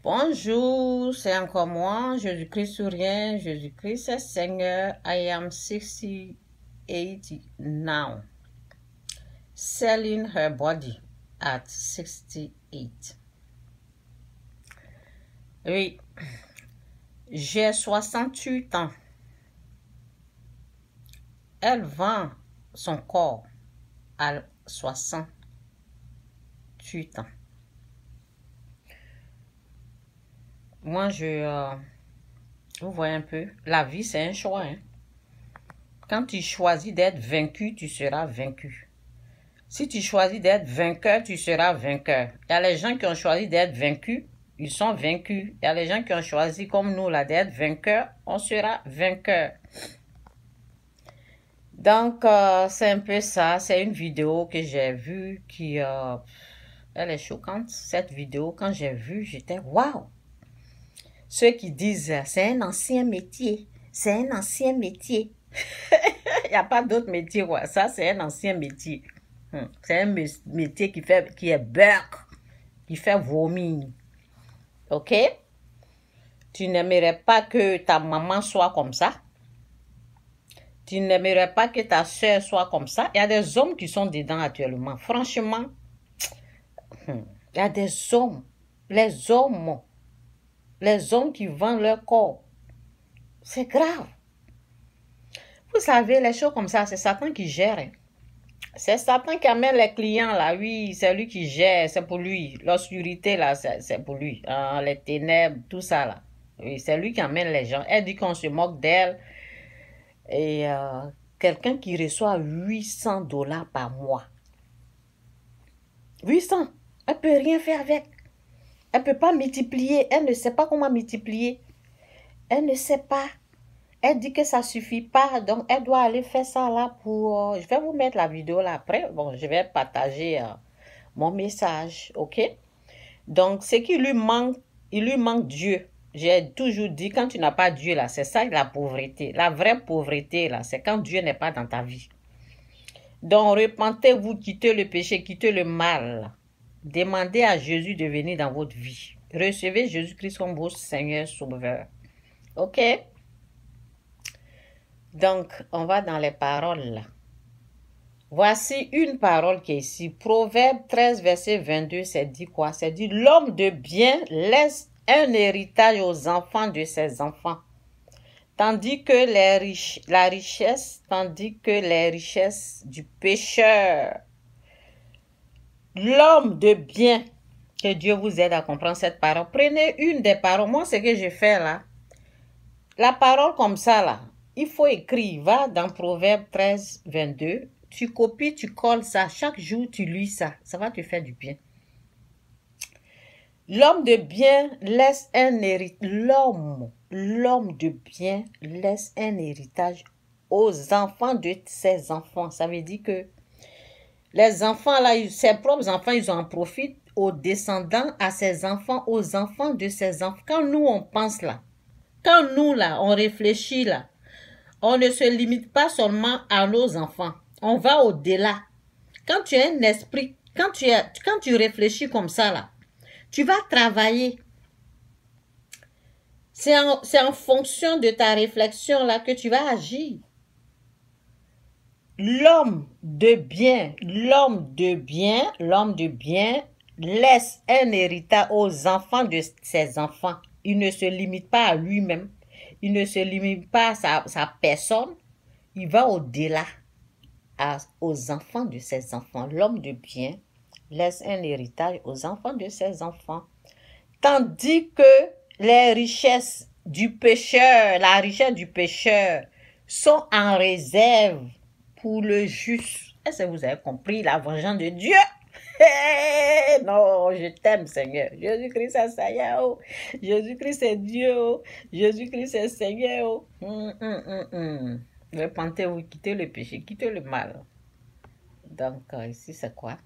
Bonjour, c'est encore moi, Jésus-Christ sourient, Jésus-Christ est Seigneur. I am 68 now, selling her body at 68. Oui, j'ai 68 ans. Elle vend son corps à 68 ans. Moi, vous voyez un peu, la vie, c'est un choix. Hein? Quand tu choisis d'être vaincu, tu seras vaincu. Si tu choisis d'être vainqueur, tu seras vainqueur. Il y a les gens qui ont choisi d'être vaincus, ils sont vaincus. Il y a les gens qui ont choisi, comme nous, là, d'être vainqueurs, on sera vainqueur. Donc, c'est un peu ça. C'est une vidéo que j'ai vue qui... elle est choquante, cette vidéo. Quand j'ai vu, j'étais « waouh !» Ceux qui disent « c'est un ancien métier, c'est un ancien métier ». Il n'y a pas d'autre métier, quoi. Ça, c'est un ancien métier. C'est un métier qui est burk, qui fait vomir. Ok? Tu n'aimerais pas que ta maman soit comme ça. Tu n'aimerais pas que ta soeur soit comme ça. Il y a des hommes qui sont dedans actuellement. Franchement, il y a des hommes. Les hommes qui vendent leur corps. C'est grave. Vous savez, les choses comme ça, c'est Satan qui gère. Hein. C'est Satan qui amène les clients là, oui, c'est lui qui gère, c'est pour lui. L'obscurité là, c'est pour lui. Les ténèbres, tout ça là. Oui, c'est lui qui amène les gens. Elle dit qu'on se moque d'elle. Et quelqu'un qui reçoit $800 par mois. 800, elle ne peut rien faire avec. Elle ne peut pas multiplier. Elle ne sait pas comment multiplier. Elle ne sait pas. Elle dit que ça ne suffit pas, donc elle doit aller faire ça là pour... je vais vous mettre la vidéo là après. Bon, je vais partager mon message, ok? Donc, ce qui lui manque, il lui manque Dieu. J'ai toujours dit, quand tu n'as pas Dieu là, c'est ça la pauvreté. La vraie pauvreté là, c'est quand Dieu n'est pas dans ta vie. Donc, repentez-vous, quittez le péché, quittez le mal. Demandez à Jésus de venir dans votre vie. Recevez Jésus-Christ comme votre Seigneur Sauveur. Ok? Donc, on va dans les paroles là. Voici une parole qui est ici. Proverbe 13, verset 22, c'est dit quoi? C'est dit, l'homme de bien laisse un héritage aux enfants de ses enfants. Tandis que les richesses du pécheur. L'homme de bien, que Dieu vous aide à comprendre cette parole. Prenez une des paroles. Moi, ce que je fais là, la parole comme ça là, il faut écrire, va dans Proverbe 13, 22, tu copies, tu colles ça, chaque jour tu lis ça, ça va te faire du bien. L'homme de bien laisse un héritage, l'homme de bien laisse un héritage aux enfants de ses enfants. Ça veut dire que les enfants là, ses propres enfants, ils en profitent aux descendants, à ses enfants, aux enfants de ses enfants. Quand nous on pense là, quand nous là, on réfléchit là, on ne se limite pas seulement à nos enfants. On va au-delà. Quand tu as un esprit, quand tu réfléchis comme ça là, tu vas travailler. C'est en fonction de ta réflexion là que tu vas agir. L'homme de bien laisse un héritage aux enfants de ses enfants. Il ne se limite pas à lui-même. Il ne se limite pas à sa personne. Il va au-delà aux enfants de ses enfants. L'homme de bien laisse un héritage aux enfants de ses enfants. Tandis que les richesses du pécheur, la richesse du pécheur, sont en réserve pour le juste. Est-ce que vous avez compris la vengeance de Dieu? Hey, non, je t'aime, Seigneur. Jésus-Christ est Seigneur. Jésus-Christ est Dieu. Jésus-Christ est Seigneur. Repentez-vous, quittez le péché, quittez le mal. Donc, ici, c'est quoi?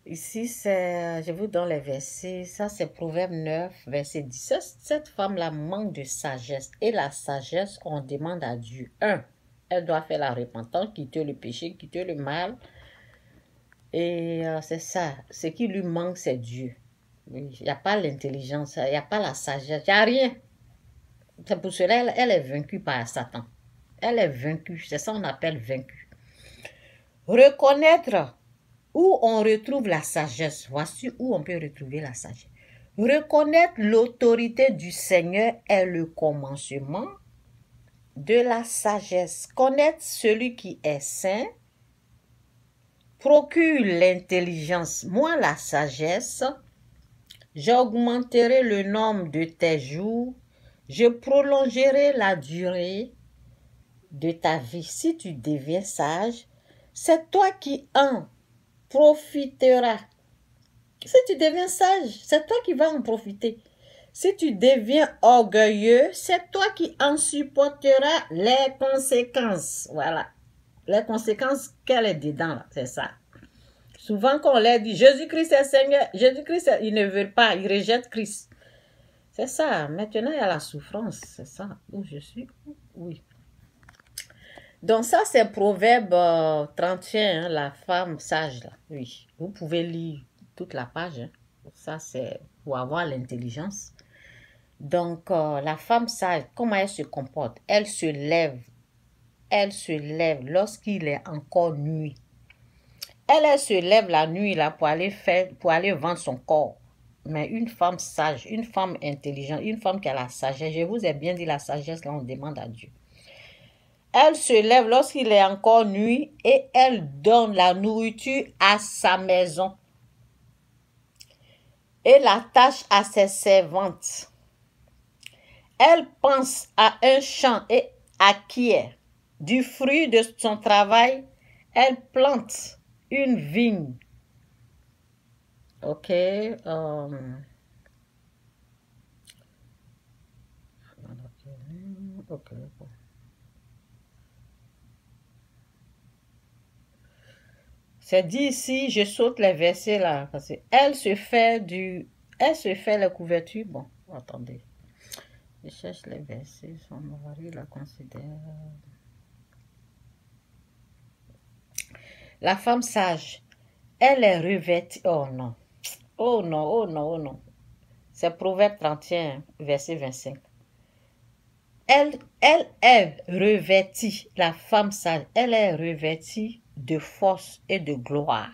Ici, je vous donne les versets. Ça, c'est Proverbe 9, verset 10. Cette femme-là manque de sagesse. Et la sagesse, on demande à Dieu. 1. Elle doit faire la repentance, quitter le péché, quitter le mal. Et c'est ça. Ce qui lui manque, c'est Dieu. Il n'y a pas l'intelligence, il n'y a pas la sagesse, il n'y a rien. C'est pour cela elle est vaincue par Satan. Elle est vaincue, c'est ça qu'on appelle vaincue. Reconnaître où on retrouve la sagesse. Voici où on peut retrouver la sagesse. Reconnaître l'autorité du Seigneur est le commencement de la sagesse. Connaître celui qui est saint procure l'intelligence. Moi, la sagesse, j'augmenterai le nombre de tes jours, je prolongerai la durée de ta vie. Si tu deviens sage, c'est toi qui en profiteras. Si tu deviens sage, c'est toi qui vas en profiter. Si tu deviens orgueilleux, c'est toi qui en supporteras les conséquences. Voilà. Les conséquences qu'elle est dedans, là, c'est ça. Souvent, quand on leur dit Jésus-Christ est Seigneur, Jésus-Christ, ils ne veulent pas, ils rejettent Christ. C'est ça. Maintenant, il y a la souffrance. C'est ça. Où je suis? Oui. Donc ça, c'est Proverbe 31, hein, la femme sage. Là. Oui. Vous pouvez lire toute la page. Hein. Ça, c'est pour avoir l'intelligence. Donc, la femme sage, comment elle se comporte? Elle se lève lorsqu'il est encore nuit. Elle se lève la nuit là pour aller vendre son corps. Mais une femme sage, une femme intelligente, une femme qui a la sagesse, je vous ai bien dit la sagesse, là on demande à Dieu. Elle se lève lorsqu'il est encore nuit et elle donne la nourriture à sa maison et la tâche à ses servantes. Elle pense à un champ et acquiert du fruit de son travail. Elle plante une vigne. Ok. Ok. C'est dit ici, je saute les versets là, parce que elle se fait la couverture. Bon, attendez. Je cherche les versets, son mari la considère. La femme sage, elle est revêtue. Oh non. Oh non, oh non, oh non. C'est Proverbe 31, verset 25. Elle est revêtue, la femme sage, elle est revêtue de force et de gloire.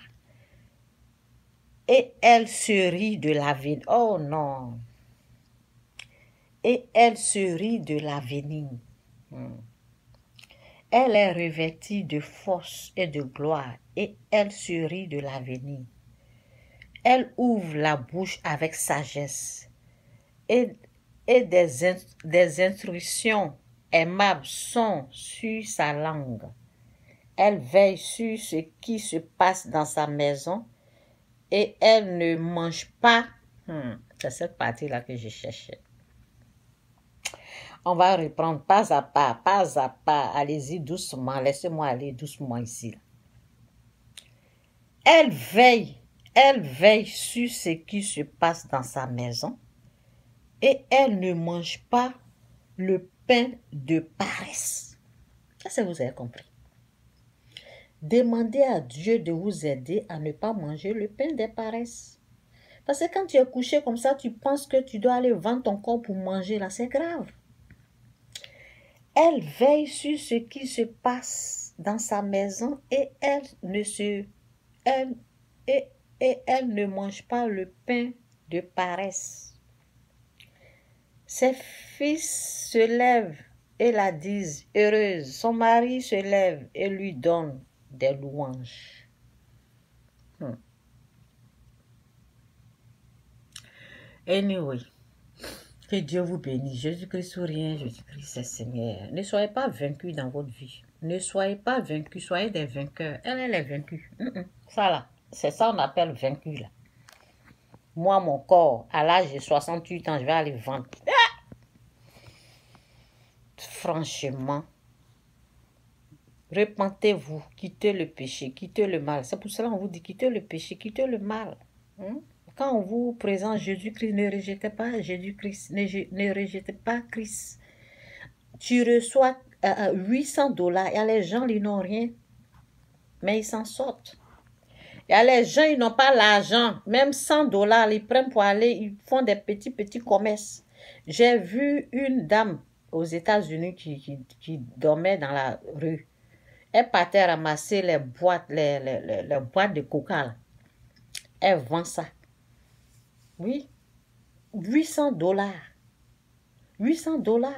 Et elle se rit de l'avenir. Oh non. Et elle se rit de l'avenir. Elle est revêtue de force et de gloire. Et elle se rit de l'avenir. Elle ouvre la bouche avec sagesse. Et des instructions aimables sont sur sa langue. Elle veille sur ce qui se passe dans sa maison et elle ne mange pas. C'est cette partie-là que je cherchais. On va reprendre pas à pas, pas à pas. Allez-y doucement, laissez-moi aller doucement ici. Elle veille sur ce qui se passe dans sa maison et elle ne mange pas le pain de paresse. Est-ce que vous avez compris? Demandez à Dieu de vous aider à ne pas manger le pain des paresses. Parce que quand tu es couché comme ça, tu penses que tu dois aller vendre ton corps pour manger, là, c'est grave. Elle veille sur ce qui se passe dans sa maison et elle ne mange pas le pain de paresse. Ses fils se lèvent et la disent heureuse. Son mari se lève et lui donne des louanges. Anyway, que Dieu vous bénisse. Jésus-Christ ou rien, Jésus-Christ est Seigneur. Ne soyez pas vaincus dans votre vie. Ne soyez pas vaincus, soyez des vainqueurs. Elle est vaincue. Ça là, c'est ça qu'on appelle vaincu là. Moi, mon corps, à l'âge de 68 ans, je vais aller vendre. Franchement, repentez-vous, quittez le péché, quittez le mal. C'est pour cela qu'on vous dit quittez le péché, quittez le mal. Quand on vous présente Jésus-Christ, ne rejetez pas Jésus-Christ, ne rejetez pas Christ. Tu reçois $800, il y a les gens qui n'ont rien, mais ils s'en sortent. Il y a les gens, ils n'ont pas l'argent. Même 100 $, ils prennent pour aller, ils font des petits commerces. J'ai vu une dame aux États-Unis qui dormait dans la rue. Elle partait ramasser les boîtes, les boîtes de coca. Là. Elle vend ça. Oui. 800 $. 800 $.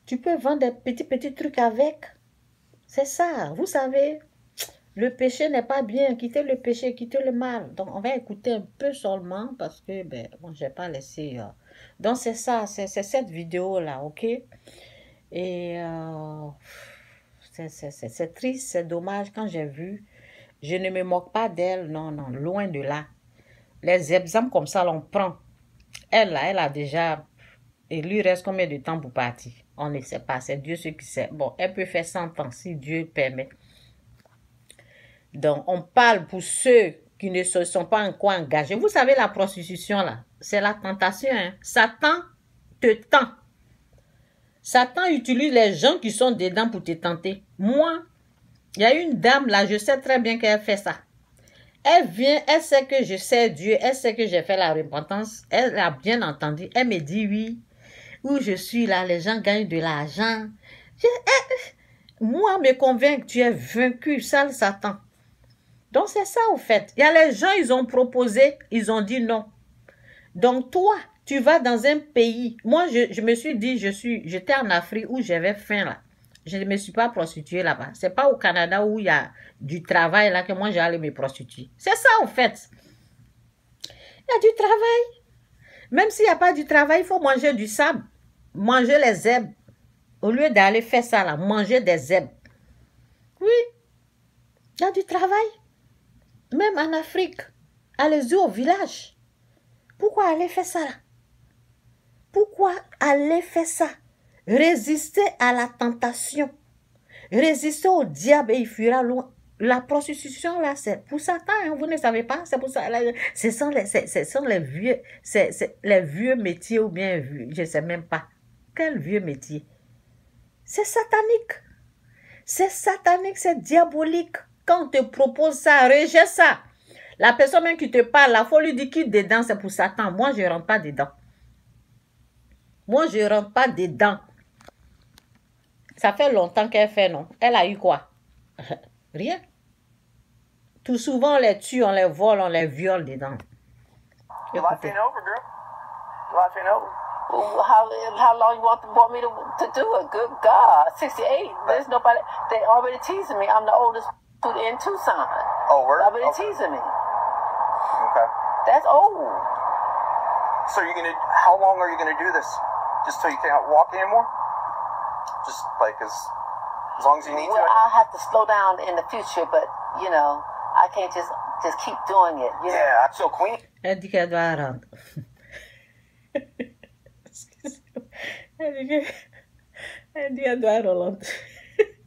Tu peux vendre des petits trucs avec. C'est ça. Vous savez, le péché n'est pas bien. Quittez le péché, quittez le mal. Donc, on va écouter un peu seulement parce que, ben, bon, je n'ai pas laissé. Donc, c'est ça. C'est cette vidéo-là, ok? Et c'est triste, c'est dommage. Quand j'ai vu, je ne me moque pas d'elle. Non, non, loin de là. Les exemples comme ça, l'on prend. Elle, là, elle a déjà... Il lui reste combien de temps pour partir? On ne sait pas. C'est Dieu ce qui sait. Bon, elle peut faire 100 ans si Dieu permet. Donc, on parle pour ceux qui ne se sont pas encore engagés. Vous savez, la prostitution, là, c'est la tentation. Hein? Satan te tend. Satan utilise les gens qui sont dedans pour te tenter. Moi, il y a une dame, là, je sais très bien qu'elle fait ça. Elle vient, elle sait que je sais Dieu, elle sait que j'ai fait la repentance. Elle a bien entendu. Elle me dit, oui, où je suis là, les gens gagnent de l'argent. Moi, me convainc que tu es vaincu, sale Satan. Donc, c'est ça, au fait. Il y a les gens, ils ont proposé, ils ont dit non. Donc, toi, tu vas dans un pays. Moi, je me suis dit, j'étais en Afrique où j'avais faim, là. Je ne me suis pas prostituée là-bas. Ce n'est pas au Canada où il y a du travail, là, que moi, j'allais me prostituer. C'est ça, au fait. Il y a du travail. Même s'il n'y a pas du travail, il faut manger du sable. Manger les zèbres. Au lieu d'aller faire ça, là, manger des zèbres. Oui, il y a du travail. Même en Afrique, allez-y au village. Pourquoi aller faire ça là? Pourquoi aller faire ça? Résister à la tentation. Résister au diable et il fuira loin. La prostitution là, c'est pour Satan, hein, vous ne savez pas? C'est pour ça. Là, ce sont les vieux métiers ou bien, je ne sais même pas. Quel vieux métier? C'est satanique. C'est satanique, c'est diabolique. Quand on te propose ça, rejette ça. La personne même qui te parle, il faut lui dire quitte dedans, c'est pour Satan. Moi, je ne rentre pas dedans. Moi, je ne rentre pas dedans. Ça fait longtemps qu'elle fait, non? Elle a eu quoi? Rien. Tout souvent, on les tue, on les vole, on les viole dedans. Life ain't over, girl. Life ain't over. Well, how long you want me to do it? Good God, 68. There's nobody. They already teasing me. I'm the oldest in Tucson. Oh, word? Already teasing me. Okay. That's old. So how long are you gonna do this? Just till you can't walk anymore? Just like as long as you need to? I'll have to slow down in the future, but I can't just keep doing it. Yeah, I'm so queen. Elle dit qu'elle doit rentrer. Elle dit qu'elle doit ralentir.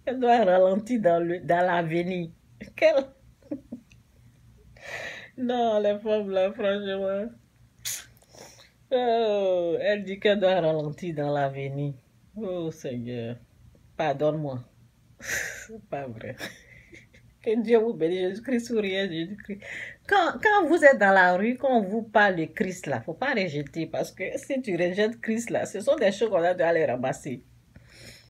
Elle doit ralentir dans l'avenir. Non, les femmes là, franchement. Oh, elle dit qu'elle doit ralentir dans l'avenir. Oh Seigneur, pardonne-moi. C'est pas vrai. Que Dieu vous bénisse, Jésus-Christ souriait, Jésus-Christ. Quand vous êtes dans la rue, quand on vous parle de Christ là, il ne faut pas rejeter parce que si tu rejettes Christ là, ce sont des choses qu'on a dû aller ramasser.